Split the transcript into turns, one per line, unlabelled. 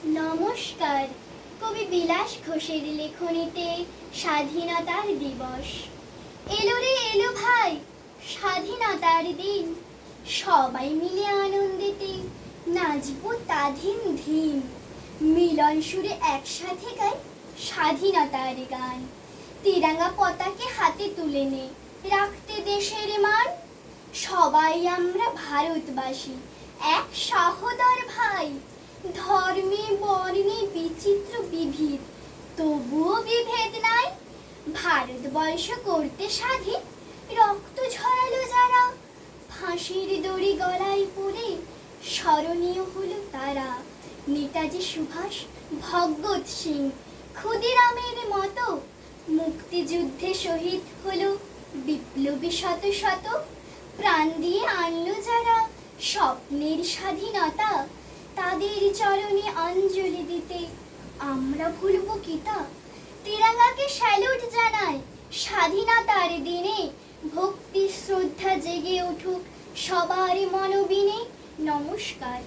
নমস্কার। কবি বিলাস ঘোষের লেখনীতে স্বাধীনতার দিবস। এলো রে এলো ভাই স্বাধীনতার দিন, সবাই মিলে আনন্দেতে নাচবো তা ধিম ধিম। মিলন সুরে একসাথে গাই স্বাধীনতার গান। তিরঙ্গা পতাকা হাতে তুলে নে, রাখতে দেশের মান। সবাই আমরা ভারতবাসী, এক সহোদর ভাই। ধর্মে বর্ণে বিচিত্র বিবিধ, তবুও বিভেদ নাই। ভারতবর্ষ করতে স্বাধীন, রক্ত ঝরালো যারা। ফাঁসির দড়ি গলায় পড়ে স্মরণীয় হলো তারা। নেতাজি সুভাষ, ভগৎ সিং, ক্ষুদিরামের মতো মুক্তিযুদ্ধে শহীদ হলো বিপ্লবী শত শত। প্রাণ দিয়ে আনলো যারা স্বপ্নের স্বাধীনতা, তাদের চরণে অঞ্জলি দিতে আমরা ভুলবো কি তা। তিরঙ্গাকে স্যালুট জানাই স্বাধীনতার দিনে, ভক্তি শ্রদ্ধা জেগে উঠুক সবার মনোবিনে। নমস্কার।